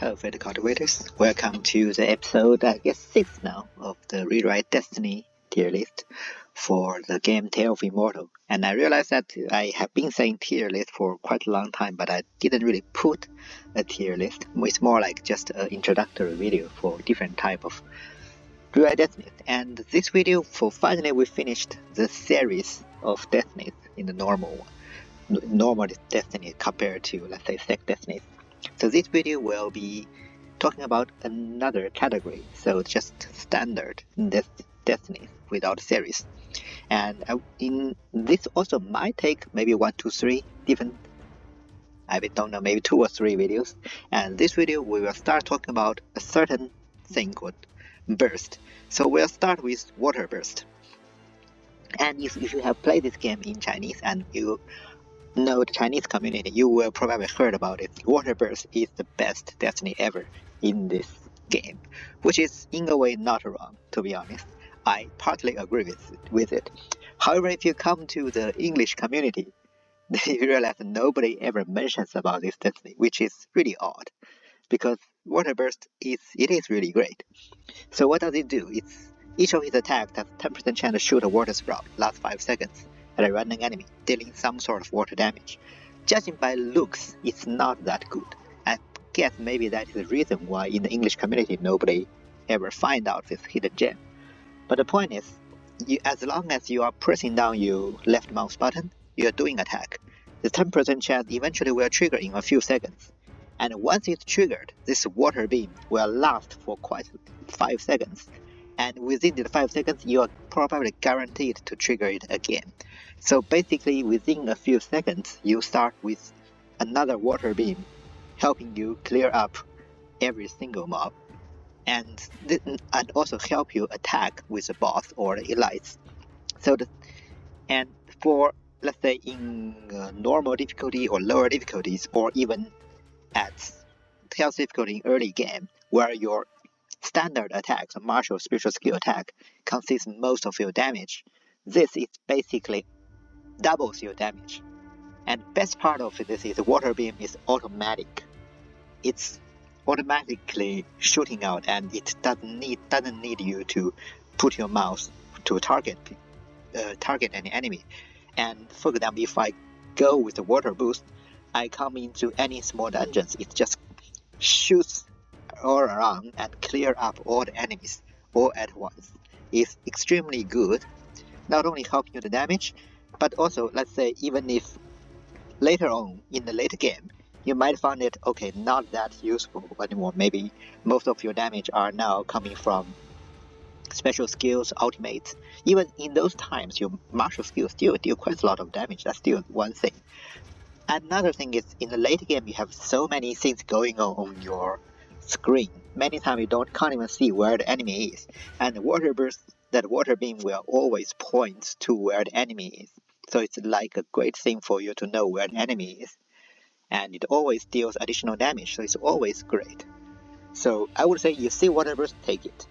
Hello, fellow cultivators. Welcome to the episode, I guess 6 now, of the Rewrite Destiny tier list for the game Tale of Immortal. And I realized that I have been saying tier list for quite a long time, but I didn't really put a tier list. It's more like just an introductory video for different type of Rewrite Destinies. And this video, finally we finished the series of Destinies in the normal Destiny compared to, let's say, Sect Destinies. So this video will be talking about another category, so just standard Destinies without series. And in this also might take maybe 1, 2, 3 different, I don't know, maybe 2 or 3 videos. And this video we will start talking about a certain thing called burst. So we'll start with water burst. And if you have played this game in Chinese and you know the Chinese community, you will probably heard about it. Water burst is the best Destiny ever in this game, which is in a way not wrong, to be honest. I partly agree with it. However, if you come to the English community, you realize that nobody ever mentions about this Destiny, which is really odd, because water burst is really great. So what does it do? Each of its attacks has 10% chance to shoot a water sprout, last 5 seconds, at a random enemy, dealing some sort of water damage. Judging by looks, it's not that good. I guess maybe that is the reason why in the English community nobody ever find out this hidden gem. But the point is, as long as you are pressing down your left mouse button, you are doing attack. The 10% chance eventually will trigger in a few seconds. And once it's triggered, this water beam will last for quite 5 seconds. And within the 5 seconds, you are probably guaranteed to trigger it again. So basically, within a few seconds, you start with another water beam, helping you clear up every single mob, and also help you attack with the boss or the elites. And for, let's say, in normal difficulty or lower difficulties, or even at health difficulty in early game, where your standard attacks, a martial spiritual skill attack, consists most of your damage, this is basically doubles your damage. And best part of this is the water beam is automatic. It's automatically shooting out, and it doesn't need you to put your mouse to target any enemy. And for example, if I go with the water boost, I come into any small dungeons, it just shoots all around and clear up all the enemies all at once. It's extremely good, not only helping you the damage, but also, let's say, even if later on in the later game you might find it not that useful anymore, maybe most of your damage are now coming from special skills, ultimates. Even in those times, your martial skills still deal quite a lot of damage. That's still one thing. Another thing is, in the later game you have so many things going on your screen. Many times you can't even see where the enemy is, and the water burst, that water beam will always point to where the enemy is. So it's like a great thing for you to know where the enemy is, and it always deals additional damage, so it's always great. So I would say, you see water burst, take it.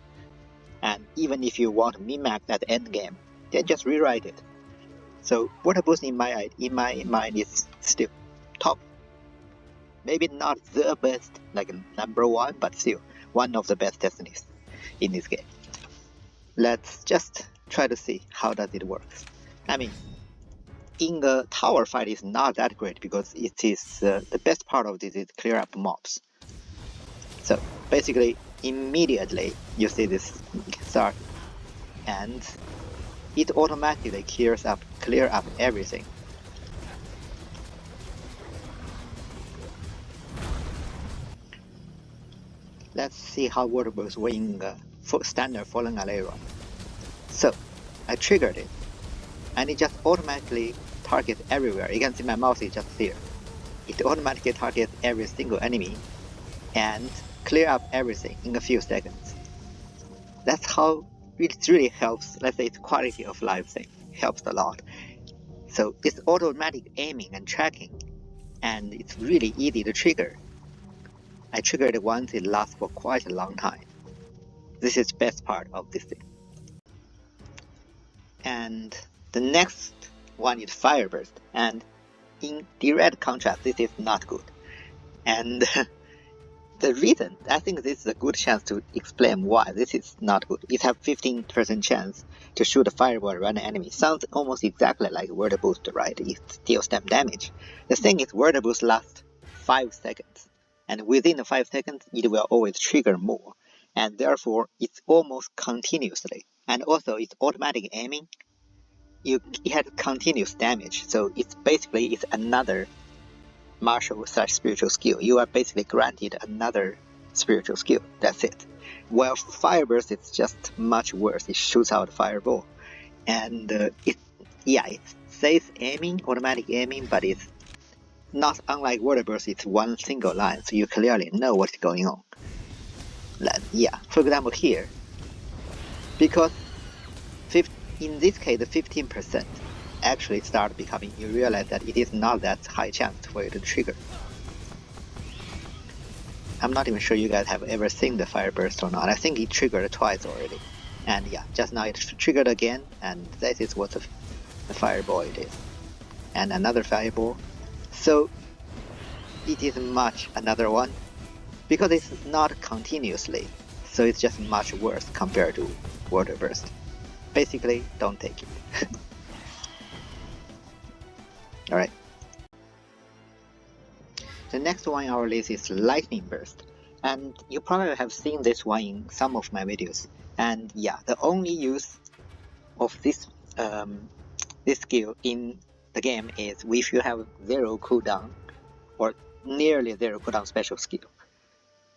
And even if you want to min-max at the end game, then just rewrite it. So water burst in my mind is still top. Maybe not the best, like number 1, but still one of the best Destinies in this game. Let's just try to see how does it work. I mean, in the tower fight is not that great, because it is the best part of this is clear up mobs. So basically, immediately you see this start, and it automatically clear up everything. Let's see how water burst were in standard Fallen Alley run. So I triggered it, and it just automatically targets everywhere. You can see my mouse is just here. It automatically targets every single enemy and clear up everything in a few seconds. That's how it really helps. Let's say it's quality of life thing, helps a lot. So it's automatic aiming and tracking, and it's really easy to trigger. I triggered it once, it lasts for quite a long time. This is the best part of this thing. And the next one is fire burst, and in direct contrast, this is not good. And the reason, I think this is a good chance to explain why this is not good. It has 15% chance to shoot a fireball around an enemy. Sounds almost exactly like Word Boost, right? It deals them damage. The thing is, Word Boost lasts 5 seconds, and within the 5 seconds, it will always trigger more, and therefore it's almost continuously. And also, it's automatic aiming. It has continuous damage, so it's another martial/spiritual skill. You are basically granted another spiritual skill. That's it. While Fireburst is just much worse. It shoots out fireball, and it says aiming, automatic aiming, but it's not unlike Water Burst. It's one single line, so you clearly know what's going on. For example, here, because in this case, the 15%. Actually start becoming, you realize that it is not that high chance for you to trigger. I'm not even sure you guys have ever seen the fire burst or not. I think it triggered twice already. And yeah, just now it triggered again, and this is what the fireball it is. And another fireball. So it is another one. Because it's not continuously, so it's just much worse compared to water burst. Basically, don't take it. Alright. The next one on our list is Lightning Burst. And you probably have seen this one in some of my videos. And yeah, the only use of this skill in the game is if you have 0 cooldown or nearly 0 cooldown special skill.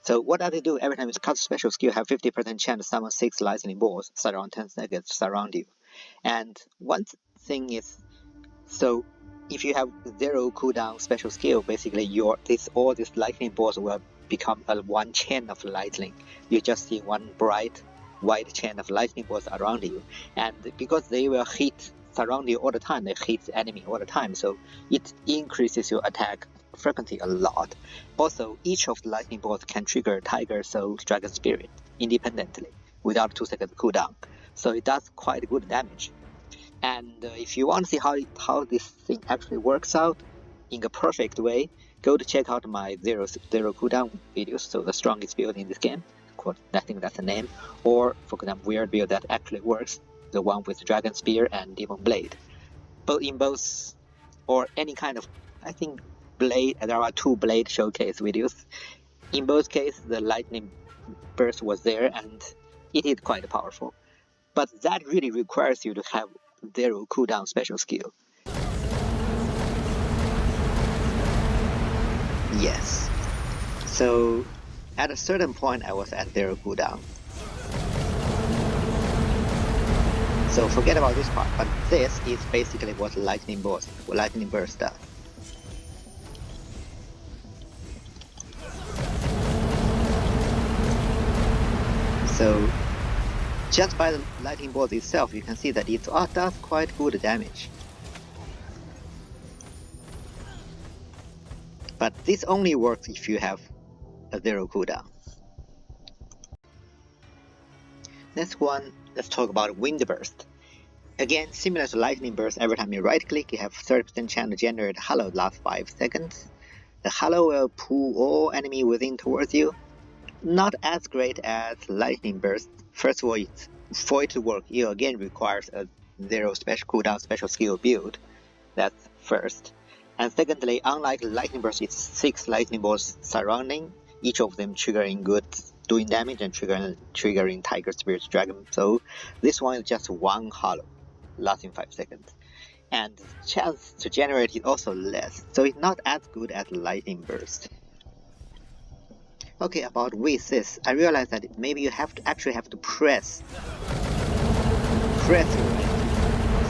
So what does it do? Every time you cast special skill, have 50% chance to summon 6 lightning balls around 10 seconds surround you. And one thing is, so if you have 0 cooldown special skill, basically all these lightning balls will become one chain of lightning. You just see one bright white chain of lightning balls around you, and because they will surround you all the time, they hit the enemy all the time, so it increases your attack frequency a lot. Also, each of the lightning balls can trigger Tiger Soul Dragon Spirit independently without 2 seconds cooldown, so it does quite good damage. And if you want to see how this thing actually works out in a perfect way, go to check out my zero cooldown videos. So the strongest build in this game, I think that's the name, or for example, weird build that actually works, the one with Dragon Spear and Demon Blade. But in both, or any kind of, I think blade, there are 2 blade showcase videos. In both cases, the lightning burst was there, and it is quite powerful. But that really requires you to have 0 cooldown special skill. Yes. So at a certain point I was at 0 cooldown. So forget about this part, but this is basically what Lightning Burst does. So just by the lightning bolt itself, you can see that it does quite good damage. But this only works if you have a 0 cooldown. Next one, let's talk about Wind Burst. Again, similar to Lightning Burst, every time you right click, you have 30% chance to generate Hollow last 5 seconds. The Hollow will pull all enemy within towards you. Not as great as Lightning Burst. First of all, for it to work, it again requires a 0 special cooldown special skill build. That's first. And secondly, unlike Lightning Burst, it's 6 lightning balls surrounding, each of them triggering doing damage and triggering Tiger Spirit Dragon. So this one is just one hollow, lasting 5 seconds. And the chance to generate is also less, so it's not as good as Lightning Burst. Okay, about with this, I realized that maybe you actually have to press it.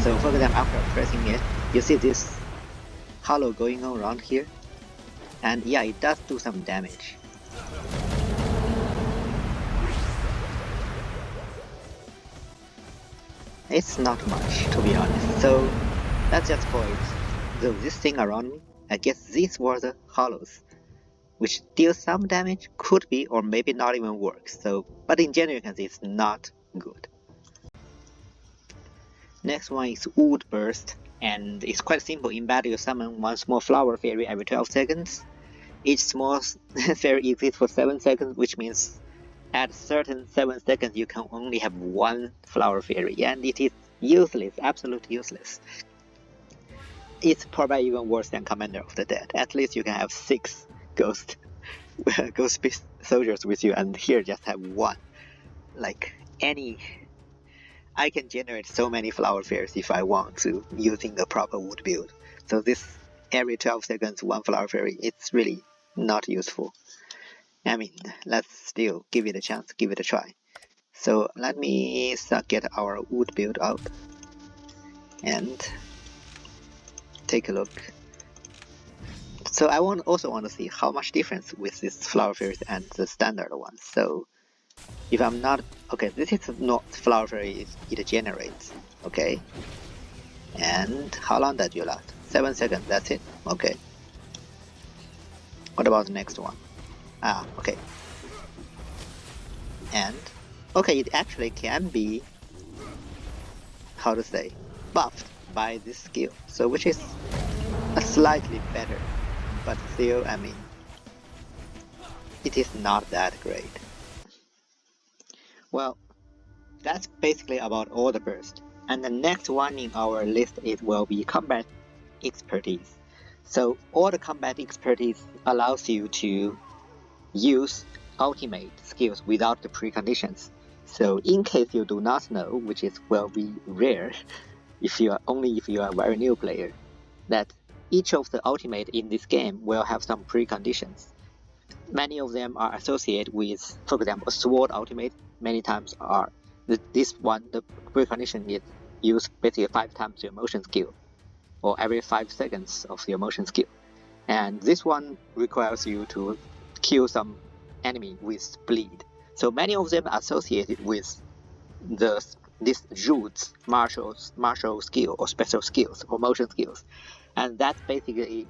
So for example, after pressing it, you see this hollow going on around here, and yeah, it does do some damage. It's not much, to be honest, so that's just for it. So this thing around me, I guess these were the hollows, which deal some damage, could be, or maybe not even work. So, but in general, you can see it's not good. Next one is Wood Burst, and it's quite simple. In battle, you summon one small flower fairy every 12 seconds, Each small fairy exists for 7 seconds, which means at certain 7 seconds you can only have 1 flower fairy, and it is useless, absolutely useless. It's probably even worse than Commander of the Dead. At least you can have 6 ghost soldiers with you, and here just have 1. Like I can generate so many flower fairies if I want to, using the proper wood build. So this every 12 seconds 1 flower fairy, it's really not useful. I mean, let's still give it a chance, give it a try. So let me get our wood build out and take a look. So I also want to see how much difference with this flower fairies and the standard one. So if I'm not okay, this is not flower fairy it generates. Okay, and how long does you last? 7 seconds. That's it. Okay. What about the next one? Okay. And okay, it actually can be, how to say, buffed by this skill. So which is a slightly better, but still, I mean, it is not that great. Well, that's basically about all the burst. And the next one in our list will be combat expertise. So all the combat expertise allows you to use ultimate skills without the preconditions. So in case you do not know, which will be rare if you are a very new player, that each of the ultimate in this game will have some preconditions. Many of them are associated with, for example, a sword ultimate. Many times are this one, the precondition is use basically 5 times your motion skill, or every 5 seconds of your motion skill. And this one requires you to kill some enemy with bleed. So many of them are associated with these roots, martial skill or special skills or motion skills. And that basically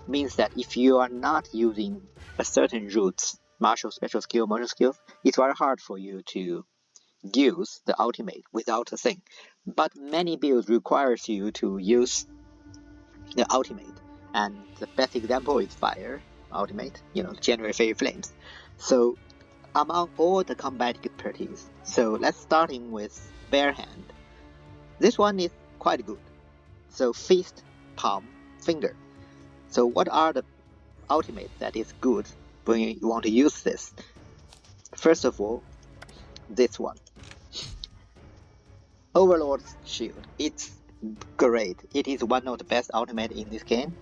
means that if you are not using a certain roots, martial, special skill, motion skills, it's very hard for you to use the ultimate without a thing. But many builds requires you to use the ultimate, and the best example is fire ultimate, generate fairy flames. So among all the combat expertise, so let's starting with Barehand. This one is quite good. So fist, palm, finger. So what are the ultimates that is good when you want to use this? First of all, this one, Overlord's Shield. It's great. It is one of the best ultimate in this game.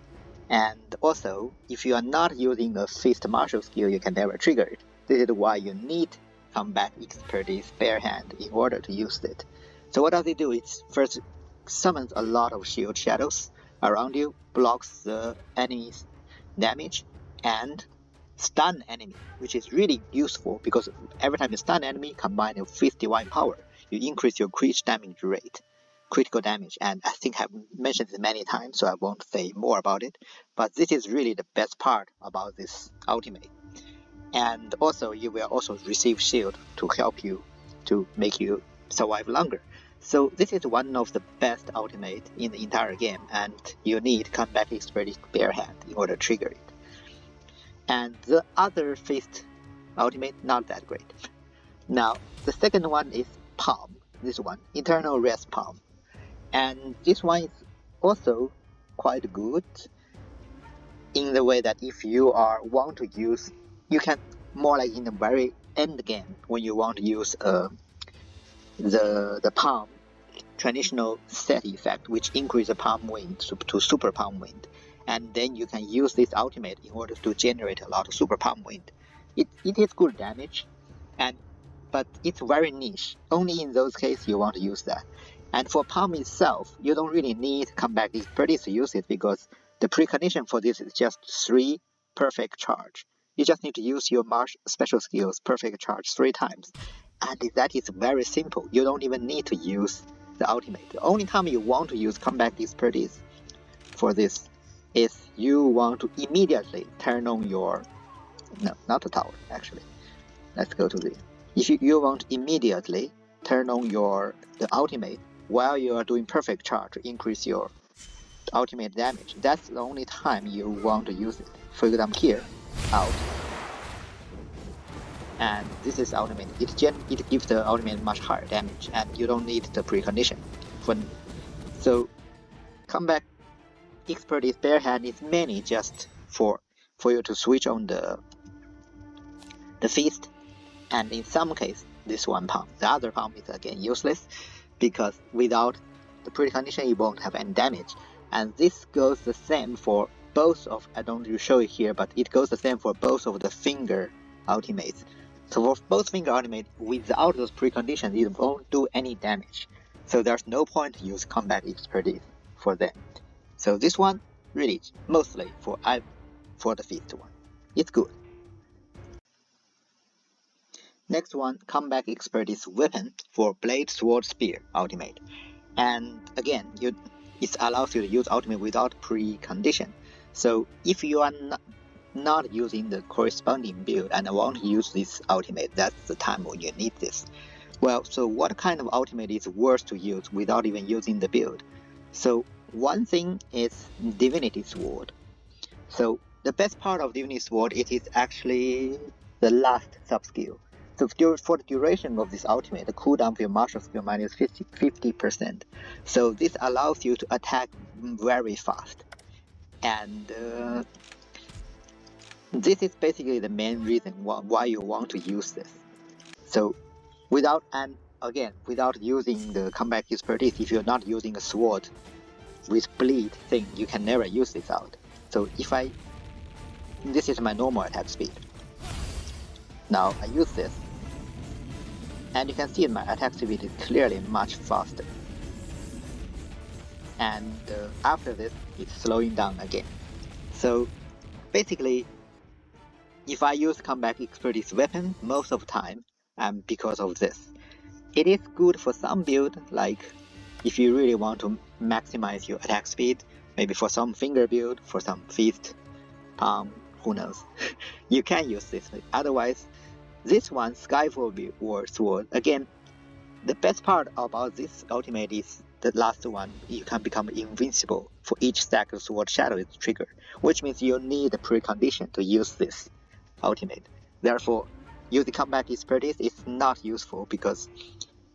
And also, if you are not using a fist martial skill, you can never trigger it. This is why you need combat expertise Barehand in order to use it. So what does it do? It first summons a lot of shield shadows around you, blocks the enemy's damage, and stun enemy, which is really useful because every time you stun enemy, combined with fist divine power, you increase your critical damage, and I think I've mentioned it many times, so I won't say more about it, but this is really the best part about this ultimate. And also, you will also receive shield to help you, to make you survive longer. So this is one of the best ultimate in the entire game, and you need combat expertise Barehand in order to trigger it. And the other fist ultimate, not that great. Now, the second one is Palm, this one, Eternal Rest Palm. And this one is also quite good in the way that if you want to use, you can more like in the very end game when you want to use the palm traditional set effect, which increase the palm wind to super palm wind, and then you can use this ultimate in order to generate a lot of super palm wind. It is good damage, but it's very niche. Only in those cases you want to use that. And for palm itself, you don't really need combat expertise to use it because the precondition for this is just 3 perfect charge. You just need to use your special skills perfect charge 3 times. And that is very simple. You don't even need to use the ultimate. The only time you want to use combat expertise for this is you want to immediately turn on your... No, not the tower, actually. Let's go to the... If you want to immediately turn on the ultimate while you are doing perfect charge to increase your ultimate damage, that's the only time you want to use it. For example here, out. And this is ultimate. It gives the ultimate much higher damage, and you don't need the precondition. So Combact Expertise Barehand is mainly just for you to switch on the feast, and in some case this one pump. The other pump is again useless because without the precondition you won't have any damage. And this goes the same for both of, I don't show it here, but it goes the same for both of the finger ultimates. So for both finger ultimate, without those preconditions, it won't do any damage. So there's no point to use Combat Expertise for them. So this one, really, mostly for the feast one. It's good. Next one, Combat Expertise Weapon for Blade, Sword, Spear ultimate. And again, it allows you to use ultimate without precondition. So if you are not using the corresponding build and want to use this ultimate, that's the time when you need this. Well, so what kind of ultimate is worth to use without even using the build? So one thing is Divinity Sword. So the best part of Divinity Sword, it is actually the last sub-skill. So for the duration of this ultimate, the cooldown for your martial skill minus 50%. So this allows you to attack very fast. And this is basically the main reason why you want to use this. So without using the Combat Expertise, if you're not using a sword with bleed thing, you can never use this out. So this is my normal attack speed. Now I use this, and you can see my attack speed is clearly much faster. And after this, it's slowing down again. So basically, if I use Combat Expertise weapon most of the time, because of this. It is good for some build, like if you really want to maximize your attack speed, maybe for some finger build, for some fist, palm, who knows. You can use this. Otherwise, this one, Skyfall or Sword, again, the best part about this ultimate is the last one, you can become invincible for each stack of Sword Shadow is triggered, which means you need a precondition to use this ultimate. Therefore, using Combat Expertise is not useful because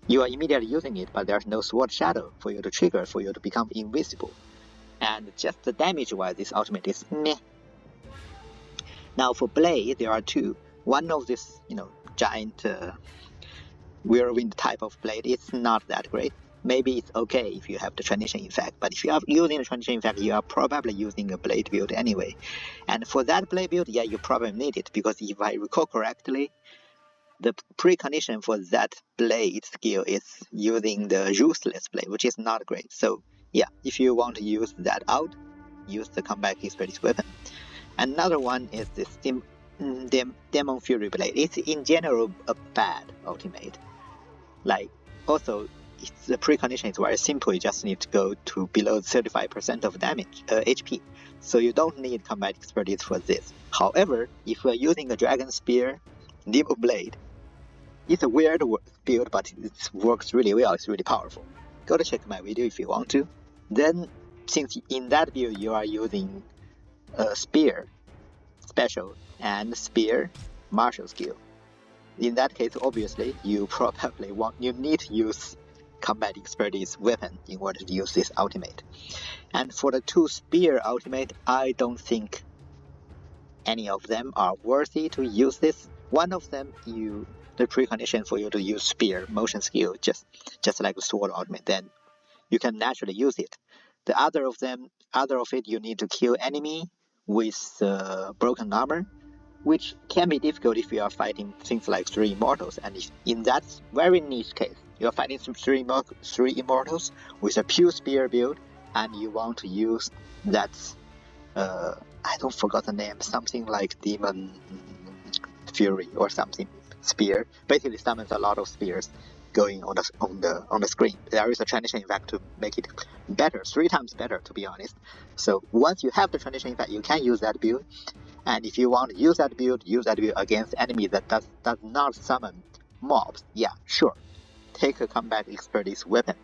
you are immediately using it, but there's no Sword Shadow for you to trigger, for you to become invincible. And just the damage-wise, this ultimate is meh. Now for Blade, there are two. One of this, giant whirlwind type of blade is not that great. Maybe it's okay if you have the transition effect, but if you are using the transition effect, you are probably using a blade build anyway. And for that blade build, yeah, you probably need it, because if I recall correctly, the precondition for that blade skill is using the useless blade, which is not great. So yeah, if you want to use that out, use the Combat Expertise weapon. Another one is this Demon Fury Blade. It's in general a bad ultimate. Like, also, the precondition is very simple. You just need to go to below 35% of damage, HP. So you don't need Combat Expertise for this. However, if you're using a Dragon Spear, Demon Blade, it's a weird build, but it works really well. It's really powerful. Go to check my video if you want to. Then, since in that build you are using a Spear special and Spear martial skill, in that case, obviously, you need to use Combat Expertise weapon in order to use this ultimate. And for the two Spear ultimate, I don't think any of them are worthy to use this. One of them, the precondition for you to use Spear motion skill, just like the Sword ultimate, then you can naturally use it. The other of it, you need to kill enemy with broken armor, which can be difficult if you are fighting things like 3 Immortals, and if in that very niche case, you are fighting 3 Immortals with a pure Spear build, and you want to use that, I don't forget the name, something like Demon Fury or something, Spear, basically summons a lot of spears going on the screen. There is a transition effect to make it better, 3 times better, to be honest. So once you have the transition effect, you can use that build. And if you want to use that build against enemy that does not summon mobs, yeah, sure, take a Combat Expertise weapon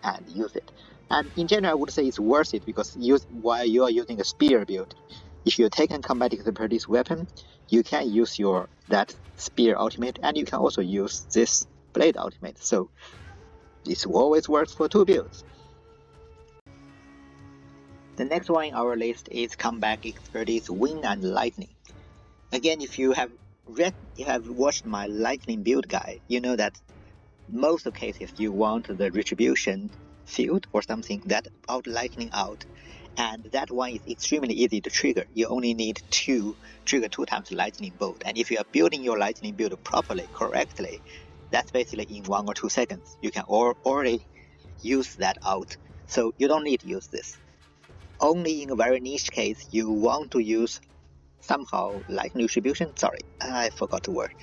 and use it. And in general, I would say it's worth it because while you are using a spear build, if you take a combat expertise weapon, you can use that spear ultimate, and you can also use this blade ultimate. So this always works for 2 builds. The next one in our list is Combact expertise Wind and Lightning. Again, if you have watched my Lightning build guide, you know that most of cases you want the retribution field or something that out lightning out, and that one is extremely easy to trigger. You only need to trigger 2 times lightning bolt, and if you are building your lightning build properly, correctly, that's basically in 1 or 2 seconds. You can already use that out, so you don't need to use this. Only in a very niche case you want to use somehow lightning retribution. Sorry, I forgot the word.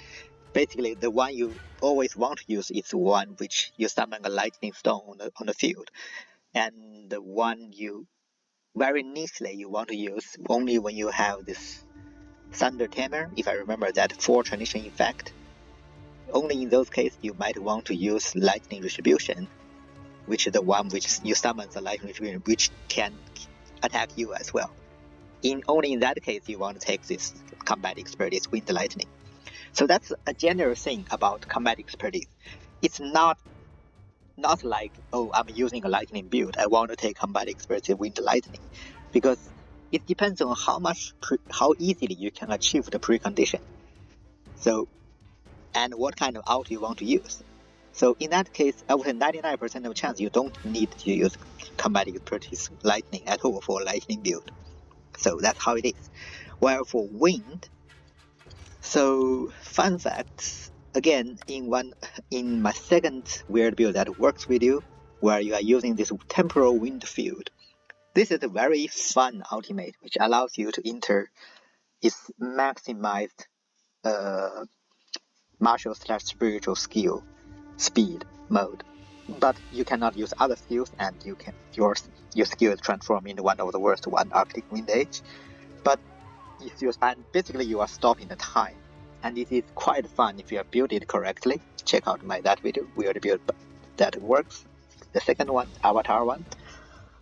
Basically, the one you always want to use is the one which you summon a lightning stone on the field, and the one you very nichely you want to use only when you have this thunder tamer, if I remember that 4 transition effect. Only in those cases you might want to use lightning retribution, which is the one which you summon the lightning retribution, which can attack you as well. Only in that case you want to take this combat expertise with the lightning. So that's a general thing about combat expertise. It's not like, oh, I'm using a lightning build, I want to take combat expertise with the lightning, because it depends on how easily you can achieve the precondition. So, and what kind of out you want to use. So in that case, I would say 99% of chance you don't need to use combat expertise lightning at all for lightning build. So that's how it is. While for wind, so fun fact, again, in my second weird build that works with you, where you are using this temporal wind field, this is a very fun ultimate which allows you to enter its maximized martial/spiritual skill speed mode. But you cannot use other skills, and your skill is transformed into one of the worst one, Arctic Wind Age. But and basically you are stopping the time, and it is quite fun if you have built it correctly. Check out that video, weird build that works, the second one, Avatar one.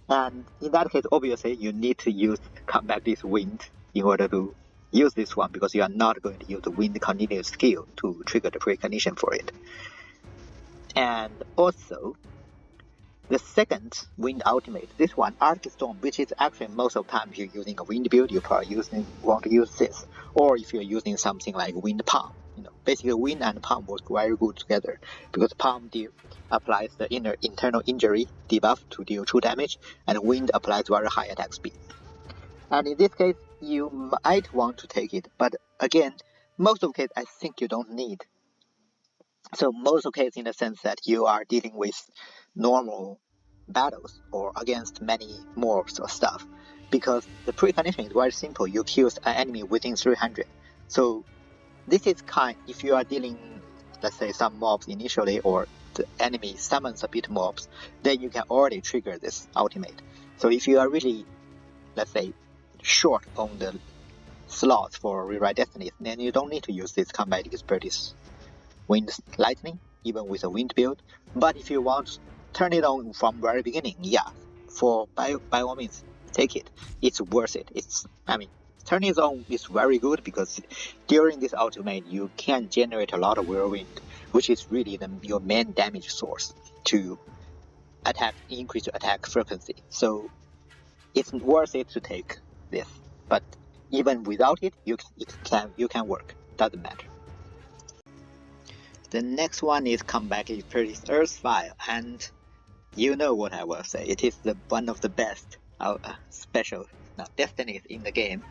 And in that case, obviously you need to use Combat this wind in order to use this one, because you are not going to use the wind continuous skill to trigger the precondition for it. And also the second wind ultimate, this one, Arctic Storm, which is actually most of the time if you're using a wind build, you probably want to use this. Or if you're using something like Wind Palm, basically wind and palm work very good together, because palm applies the internal injury debuff to deal 2 damage, and wind applies very high attack speed. And in this case, you might want to take it, but again, most of the case I think you don't need. So most of the case in the sense that you are dealing with normal battles or against many mobs or stuff, because the precondition is very simple. You kill an enemy within 300. So this is if you are dealing, let's say, some mobs initially, or the enemy summons a bit mobs, then you can already trigger this ultimate. So if you are really, let's say, short on the slots for Rewrite Destinies, then you don't need to use this combat expertise wind lightning, even with a wind build. But if you want to turn it on from very beginning, yeah, by all means, take it. It's worth it. Turning it on is very good, because during this ultimate you can generate a lot of whirlwind, which is really your main damage source to increase your attack frequency. So it's worth it to take this. But even without it, you can work. Doesn't matter. The next one is Combact expertise Earthfire, and you know what I will say. It is one of the best special destinies in the game,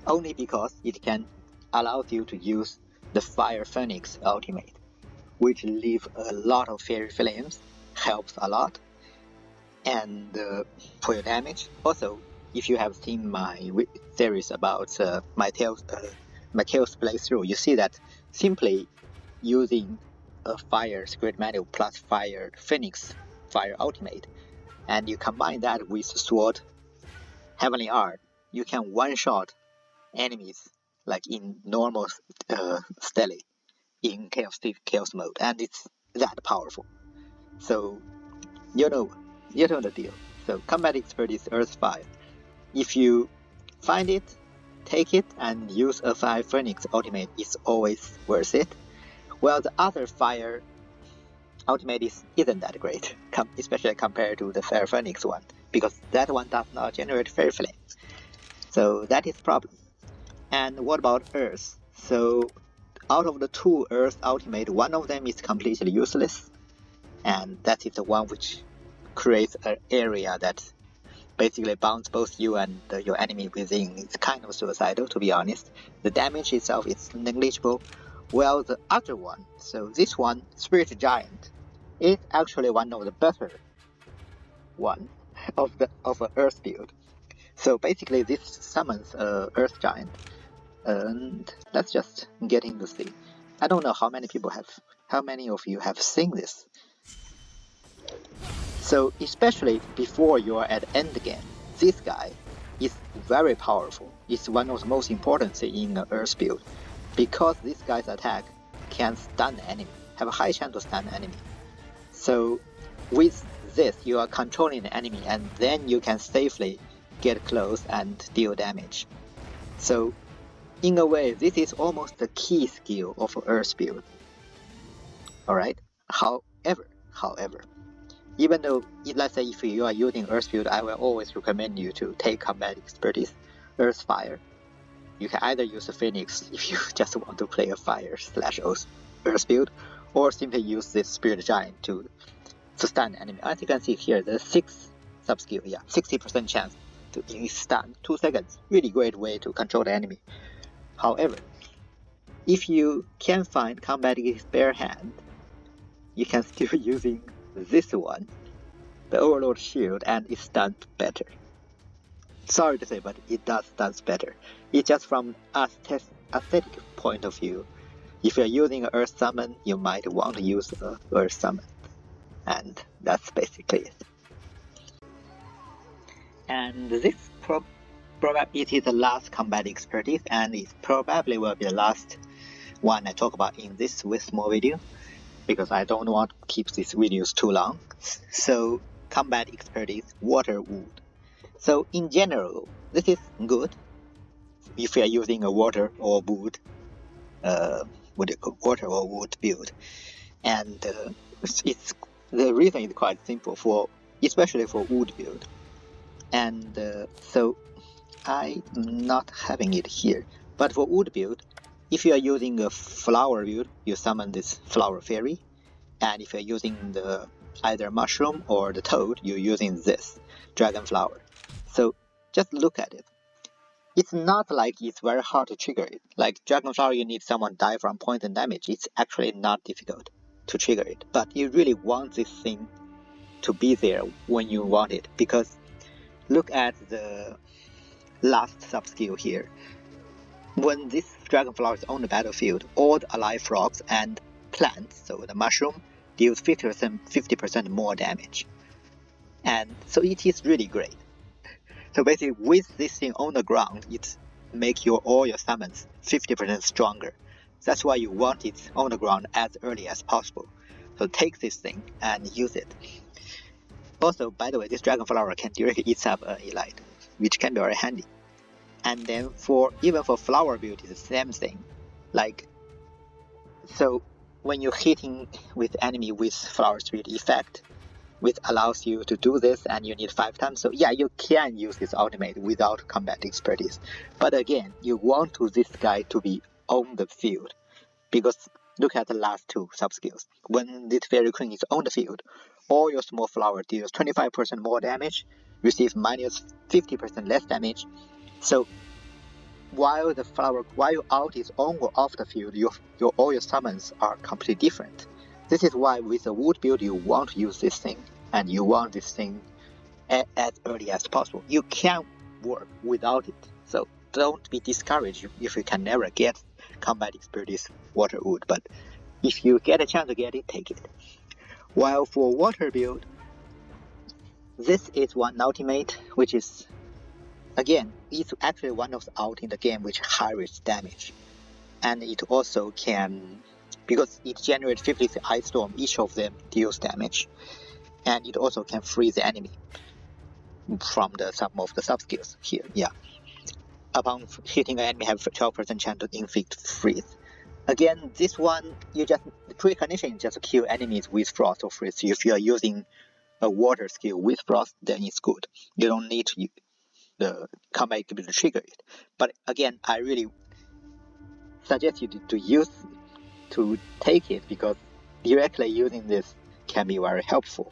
only because it can allow you to use the Fire Phoenix ultimate, which leave a lot of fairy flames, helps a lot, and for your damage. Also, if you have seen my series about my Chaos playthrough, you see that simply using a Fire Secret Manual plus Fire Phoenix Fire Ultimate, and you combine that with Sword Heavenly Art, you can one-shot enemies like in normal Stele in chaos mode, and it's that powerful. So you know the deal. So Combat Expertise Earth Fire. If you find it, take it and use a Fire Phoenix ultimate is always worth it. Well, the other Fire ultimate isn't that great, especially compared to the Fire Phoenix one, because that one does not generate Fairy Flame. So that is the problem. And what about Earth? So out of the two Earth ultimate, one of them is completely useless, and that is the one which creates an area that basically bounds both you and your enemy within. It's kind of suicidal, to be honest. The damage itself is negligible. Well, the other one, so this one, Spirit Giant, is actually one of the better one of an Earth build. So basically, this summons Earth Giant, and let's just get into see. I don't know how many of you have seen this. So especially before you are at end game, this guy is very powerful. It's one of the most important things in an Earth build, because this guy's attack can stun the enemy, have a high chance to stun the enemy. So with this, you are controlling the enemy, and then you can safely get close and deal damage. So in a way, this is almost the key skill of an Earth build. Alright? However, even though, let's say if you are using Earth build, I will always recommend you to take Combat Expertise, Earth Fire. You can either use a Phoenix if you just want to play a Fire/Earth build, or simply use this Spirit Giant to stun the enemy. As you can see here, the 6 sub-skill, 60% chance to stun 2 seconds. Really great way to control the enemy. However, if you can find Combat Barehand, you can still using this one, the Overlord Shield, and it stuns better. Sorry to say, but it does stun better. It's just from aesthetic point of view. If you're using an Earth Summon, you might want to use an Earth Summon. And that's basically it. And this probably it is the last Combat Expertise, and it probably will be the last one I talk about in this small video, because I don't want to keep these videos too long. So Combat Expertise Water Wood. So in general, this is good if you are using a water or wood build, and it's the reason is quite simple, especially for wood build. And so I'm not having it here, but for wood build, if you are using a flower build, you summon this flower fairy, and if you're using the either mushroom or the toad, you're using this dragon flower. So just look at it. It's not like it's very hard to trigger it. Like dragon flower, you need someone die from poison damage. It's actually not difficult to trigger it, but you really want this thing to be there when you want it, because look at the last sub-skill here. When this dragon flower is on the battlefield, all the alive frogs and plants, so the mushroom, deals 50% more damage. And so it is really great. So basically, with this thing on the ground, it makes all your summons 50% stronger. That's why you want it on the ground as early as possible. So take this thing and use it. Also, by the way, this dragon flower can directly eat up an elite, which can be very handy. And then even for flower build, it's the same thing. Like, so when you're hitting with enemy with flower speed effect, which allows you to do this, and you need 5 times. So yeah, you can use this ultimate without Combat Expertise. But again, you want this guy to be on the field, because look at the last 2 sub-skills. When this Fairy Queen is on the field, all your small flower deals 25% more damage, receives minus 50% less damage. So while your ult is on or off the field, all your summons are completely different. This is why with a wood build, you want to use this thing, and you want this thing as early as possible. You can work without it, so don't be discouraged if you can never get Combat Expertise Water Wood, but if you get a chance to get it, take it. While for water build, this is one ultimate, which is, again, it's actually one of the ult in the game which high risk damage. And it also can, because it generates 50 ice storm, each of them deals damage. And it also can freeze the enemy. from some of the sub skills here. Yeah. Upon hitting an enemy, have 12% chance to inflict freeze. Again, this one, the precondition is just to kill enemies with frost or freeze. If you are using a water skill with frost, then it's good. You don't need to the combat ability to trigger it. But again, I really suggest you to take it, because directly using this can be very helpful,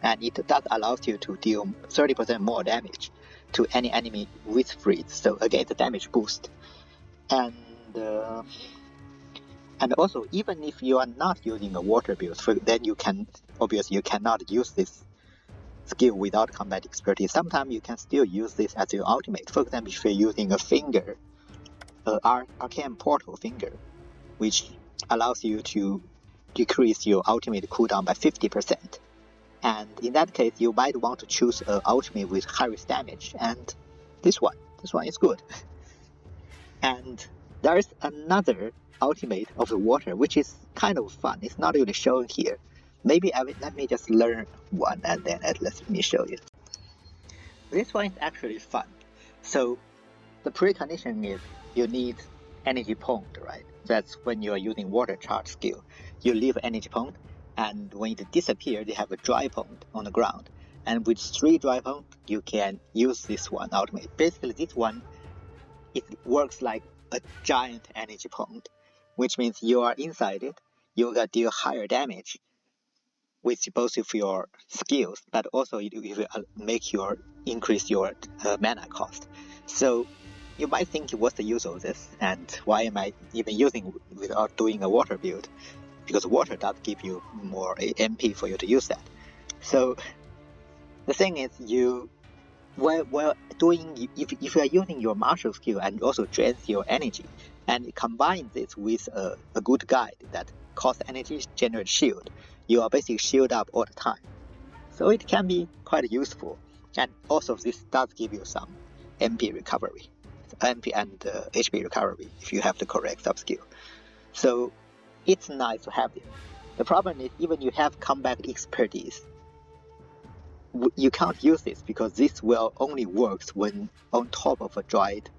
and it does allow you to deal 30% more damage to any enemy with freeze. So again, the damage boost. And also, even if you are not using a water build, then you cannot use this skill without combat expertise. Sometimes you can still use this as your ultimate. For example, if you're using a finger, arcane portal finger, which allows you to decrease your ultimate cooldown by 50%. And in that case, you might want to choose an ultimate with highest damage, and this one is good. And there is another ultimate of the water, which is kind of fun. It's not really shown here. Maybe let me just learn one, and then let me show you. This one is actually fun. So the precondition is you need energy point, right? That's when you are using water charge skill. You leave energy point, and when it disappears, you have a dry point on the ground. And with 3 dry points, you can use this one ultimate. Basically, this one, it works like a giant energy point, which means you are inside it, you will deal higher damage with both of your skills, but also it will increase your mana cost. So you might think, what's the use of this, and why am I even using without doing a water build? Because water does give you more MP for you to use that. So the thing is, if you are using your martial skill and also drains your energy, and combine this with a good guide that costs energy, generate shield, you are basically shield up all the time. So it can be quite useful. And also this does give you some MP recovery, MP and HP recovery if you have the correct sub skill. So it's nice to have this. The problem is, even you have combat expertise, you can't use this, because this will only works when on top of a dried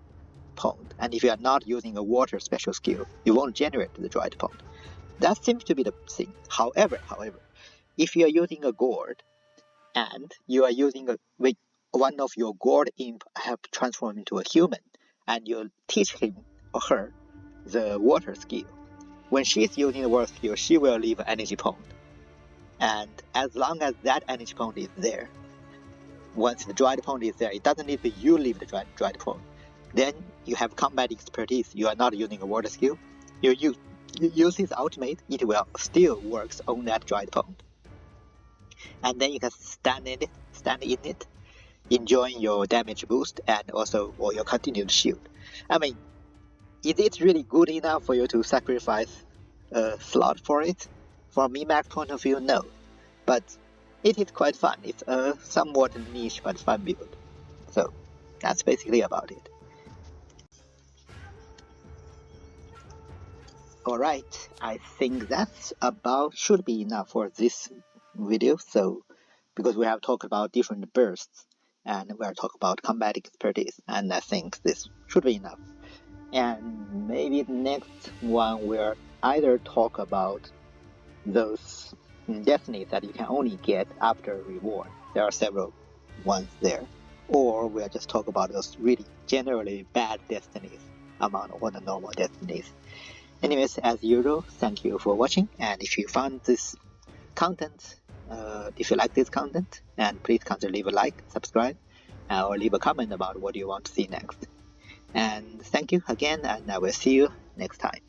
pond, and if you are not using a water special skill, you won't generate the dried pond. That seems to be the thing. However, if you are using a gourd, and you are using one of your gourd imp have transformed into a human, and you teach him or her the water skill, when she's using the water skill, she will leave an energy pond. And as long as that energy pond is there, once the dried pond is there, it doesn't need to be you leave the dried pond. Then you have combat expertise. You are not using a water skill. You use his ultimate, it will still works on that dried pond. And then you can stand in it, enjoying your damage boost and also your continued shield. I mean, is it really good enough for you to sacrifice a slot for it? From Mimac point of view, no. But it is quite fun. It's a somewhat niche but fun build. So that's basically about it. Alright, I think that's should be enough for this video. So because we have talked about different bursts and we are talking about combat expertise, and I think this should be enough. And maybe the next one will either talk about those destinies that you can only get after reward. There are several ones there. Or we'll just talk about those really generally bad destinies among all the normal destinies. Anyways, as usual, thank you for watching, and if you found this content, if you like this content, and please consider leave a like, subscribe, or leave a comment about what you want to see next. And thank you again, and I will see you next time.